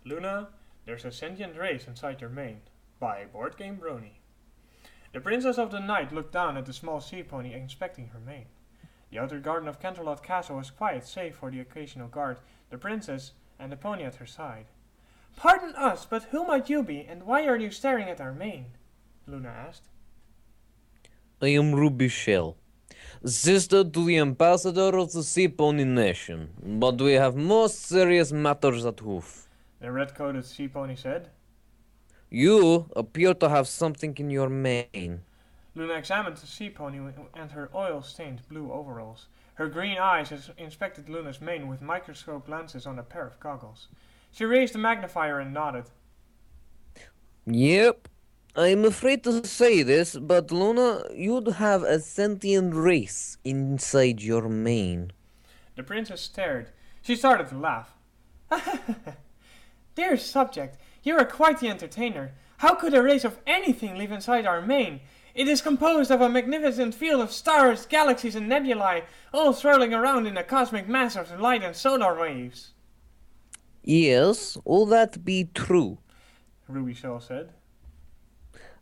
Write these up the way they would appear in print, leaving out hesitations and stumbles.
Luna, there's a sentient race inside your mane. By Board Game Brony. The Princess of the Night looked down at the small sea pony inspecting her mane. The outer garden of Canterlot Castle was quiet save for the occasional guard, the princess, and the pony at her side. Pardon us, but who might you be, and why are you staring at our mane? Luna asked. I am Ruby Shell, sister to the ambassador of the Sea Pony Nation, but we have most serious matters at hoof. The red-coated sea pony said. You appear to have something in your mane. Luna examined the sea pony and her oil-stained blue overalls. Her green eyes inspected Luna's mane with microscope lenses on a pair of goggles. She raised the magnifier and nodded. Yep, I'm afraid to say this, but Luna, you'd have a sentient race inside your mane. The princess stared. She started to laugh. Dear subject, you are quite the entertainer. How could a race of anything live inside our mane? It is composed of a magnificent field of stars, galaxies, and nebulae, all swirling around in a cosmic mass of light and solar waves. Yes, all that be true. Ruby Shell said.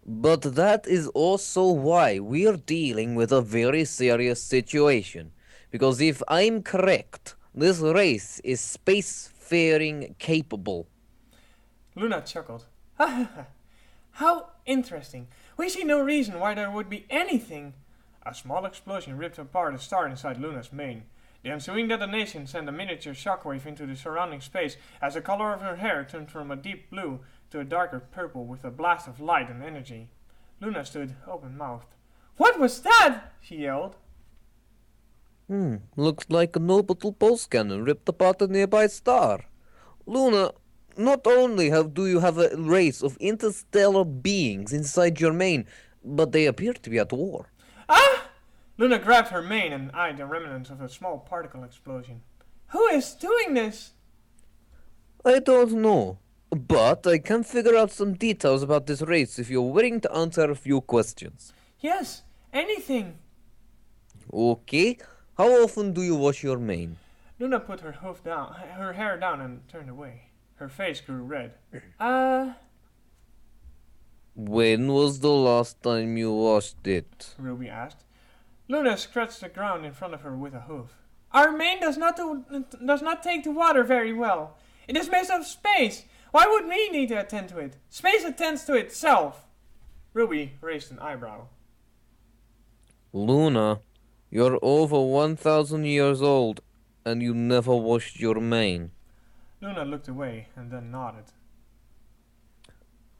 But that is also why we're dealing with a very serious situation. Because if I'm correct, this race is spacefaring capable. Luna chuckled. How interesting. We see no reason why there would be anything. A small explosion ripped apart a star inside Luna's mane. The ensuing detonation sent a miniature shockwave into the surrounding space as the color of her hair turned from a deep blue to a darker purple with a blast of light and energy. Luna stood open-mouthed. What was that? She yelled. Looks like an orbital pulse cannon ripped apart a nearby star. Luna, not only do you have a race of interstellar beings inside your mane, but they appear to be at war. Ah! Luna grabbed her mane and eyed the remnants of a small particle explosion. Who is doing this? I don't know, but I can figure out some details about this race if you're willing to answer a few questions. Yes, anything. Okay, how often do you wash your mane? Luna put her hair down and turned away. Her face grew red. When was the last time you washed it? Ruby asked. Luna scratched the ground in front of her with a hoof. Our mane does not take to water very well. It is made of space. Why would we need to attend to it? Space attends to itself. Ruby raised an eyebrow. Luna, you're over 1,000 years old, and you never washed your mane. Luna looked away and then nodded.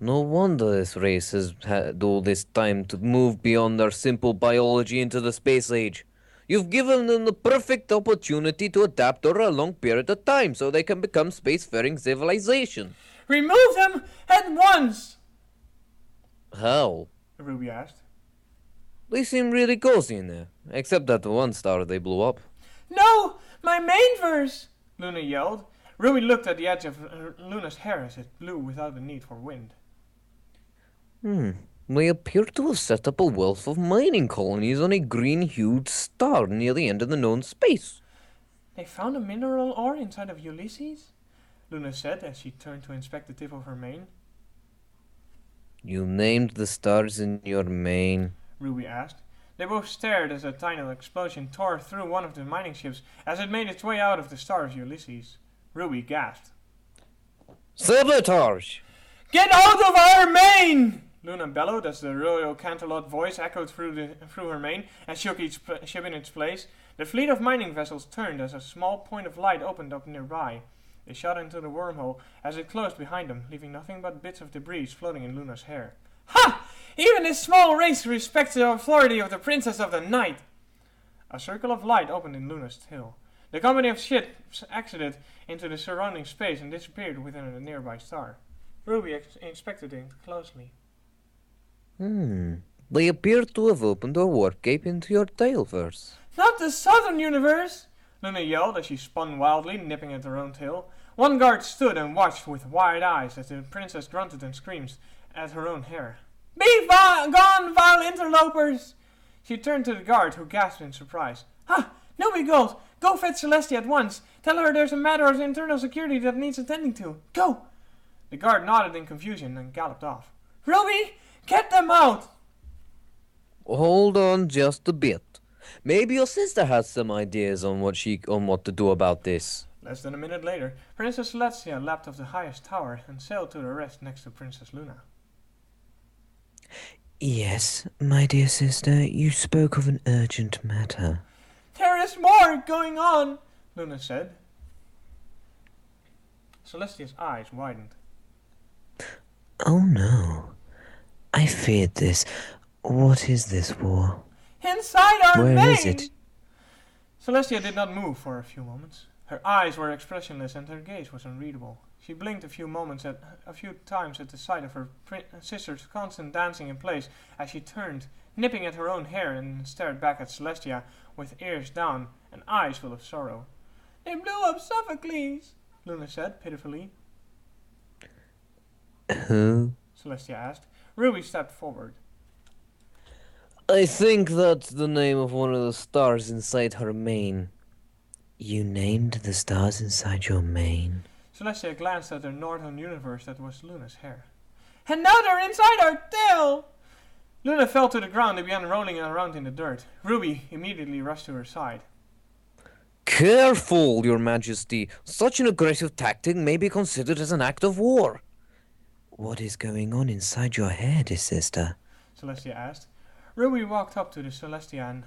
No wonder this race has had all this time to move beyond their simple biology into the space age. You've given them the perfect opportunity to adapt over a long period of time so they can become spacefaring civilization. Remove them at once! How? Ruby asked. They seem really cozy in there, except that one star they blew up. No! My main verse! Luna yelled. Ruby looked at the edge of Luna's hair as it blew without the need for wind. They appear to have set up a wealth of mining colonies on a green-hued star near the end of the known space. They found a mineral ore inside of Ulysses? Luna said as she turned to inspect the tip of her mane. You named the stars in your mane? Ruby asked. They both stared as a tiny explosion tore through one of the mining ships as it made its way out of the star of Ulysses. Ruby gasped. Sabotage! Get out of our mane! Luna bellowed as the royal Canterlot voice echoed through her mane and shook each ship in its place. The fleet of mining vessels turned as a small point of light opened up nearby. They shot into the wormhole as it closed behind them, leaving nothing but bits of debris floating in Luna's hair. Ha! Even this small race respects the authority of the Princess of the Night! A circle of light opened in Luna's tail. The company of ships exited into the surrounding space and disappeared within a nearby star. Ruby inspected it closely. They appear to have opened a warp gate into your tailverse. Not the southern universe! Luna yelled as she spun wildly, nipping at her own tail. One guard stood and watched with wide eyes as the princess grunted and screamed at her own hair. Be gone, vile interlopers! She turned to the guard, who gasped in surprise. Ha! Newbie Gold! Go fetch Celestia at once! Tell her there's a matter of internal security that needs attending to! Go! The guard nodded in confusion and galloped off. Ruby, get them out! Hold on just a bit. Maybe your sister has some ideas on what to do about this. Less than a minute later, Princess Celestia leapt off the highest tower and sailed to the rest next to Princess Luna. Yes, my dear sister, you spoke of an urgent matter. There is more going on, Luna said. Celestia's eyes widened. Oh no. I feared this. What is this war? Inside our Where main! is it? Celestia did not move for a few moments. Her eyes were expressionless and her gaze was unreadable. She blinked a few times at the sight of her sister's constant dancing in place as she turned, nipping at her own hair, and stared back at Celestia with ears down and eyes full of sorrow. They blew up Sophocles, Luna said pitifully. Who? Celestia asked. Ruby stepped forward. I think that's the name of one of the stars inside her mane. You named the stars inside your mane? Celestia glanced at the northern universe that was Luna's hair. And now they're inside our tail! Luna fell to the ground and began rolling around in the dirt. Ruby immediately rushed to her side. Careful, your majesty. Such an aggressive tactic may be considered as an act of war. What is going on inside your head, sister? Celestia asked. Ruby walked up to the Celestia and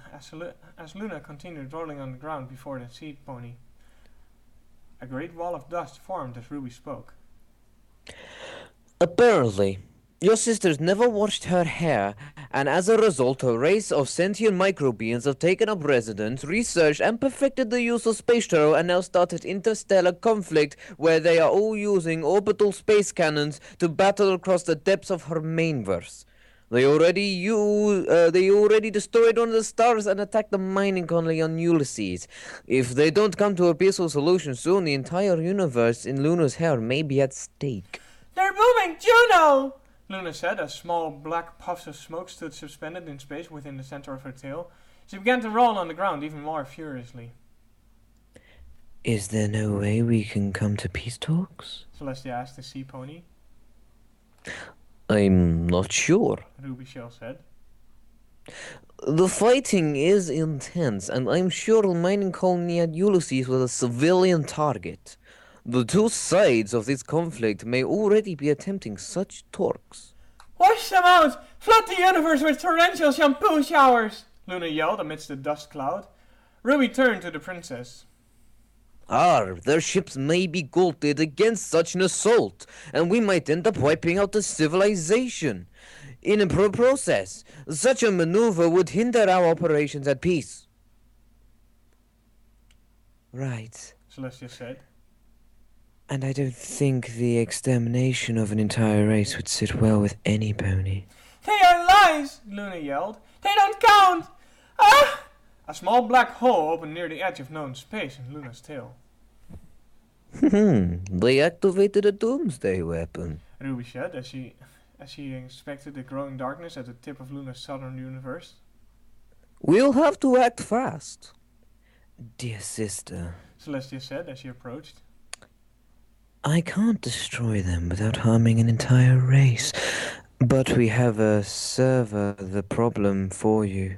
as Luna continued rolling on the ground before the sea pony. A great wall of dust formed as Ruby spoke. Apparently, your sisters never washed her hair, and as a result, a race of sentient microbeings have taken up residence, researched, and perfected the use of space travel, and now started interstellar conflict where they are all using orbital space cannons to battle across the depths of her mainverse. They already destroyed one of the stars and attacked the mining colony on Ulysses. If they don't come to a peaceful solution soon, the entire universe in Luna's hair may be at stake. They're moving Juno! Luna said as small black puffs of smoke stood suspended in space within the center of her tail. She began to roll on the ground even more furiously. Is there no way we can come to peace talks? Celestia asked the sea pony. I'm not sure. Ruby Shell said. The fighting is intense, and I'm sure the mining colony at Ulysses was a civilian target. The two sides of this conflict may already be attempting such talks. Wash them out! Flood the universe with torrential shampoo showers! Luna yelled amidst the dust cloud. Ruby turned to the princess. Their ships may be gutted against such an assault, and we might end up wiping out the civilization. In a process, such a maneuver would hinder our operations at peace. Right. Celestia said. And I don't think the extermination of an entire race would sit well with any pony. They are lies! Luna yelled. They don't count! Ah! A small black hole opened near the edge of known space in Luna's tail. They activated a doomsday weapon. Ruby said as she inspected the growing darkness at the tip of Luna's southern universe. We'll have to act fast. Dear sister, Celestia said as she approached. I can't destroy them without harming an entire race, but we have a the problem for you.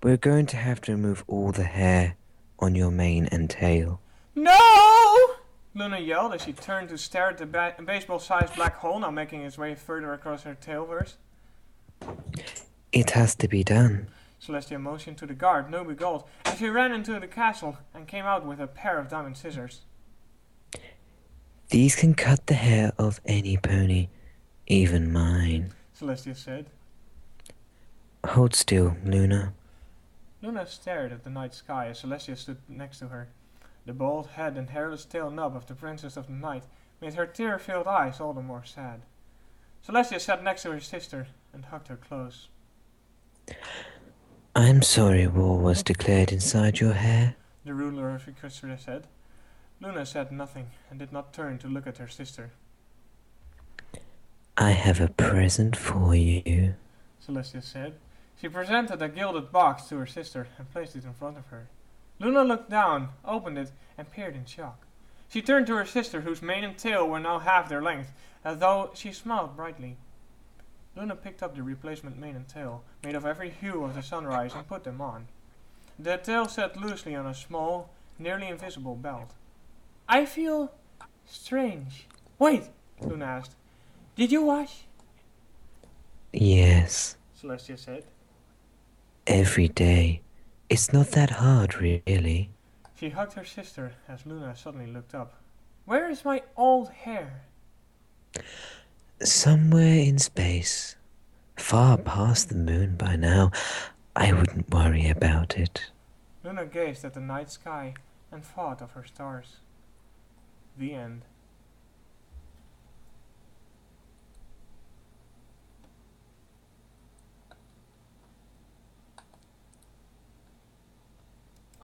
We're going to have to remove all the hair on your mane and tail. No! Luna yelled as she turned to stare at the baseball-sized black hole now making its way further across her tailverse. It has to be done. Celestia motioned to the guard, Nobu Gold, as she ran into the castle and came out with a pair of diamond scissors. These can cut the hair of any pony, even mine. Celestia said. Hold still, Luna. Luna stared at the night sky as Celestia stood next to her. The bald head and hairless tail nub of the Princess of the Night made her tear-filled eyes all the more sad. Celestia sat next to her sister and hugged her close. I'm sorry war was declared inside your hair. The ruler of Equestria said. Luna said nothing and did not turn to look at her sister. I have a present for you, Celestia said. She presented a gilded box to her sister and placed it in front of her. Luna looked down, opened it, and peered in shock. She turned to her sister, whose mane and tail were now half their length, as though she smiled brightly. Luna picked up the replacement mane and tail, made of every hue of the sunrise, and put them on. The tail sat loosely on a small, nearly invisible belt. I feel strange. Wait, Luna asked. Did you wash? Yes, Celestia said. every day. It's not that hard, really. She hugged her sister as Luna suddenly looked up. Where is my old hair? Somewhere in space, far past the moon by now. I wouldn't worry about it. Luna gazed at the night sky and thought of her stars. The end.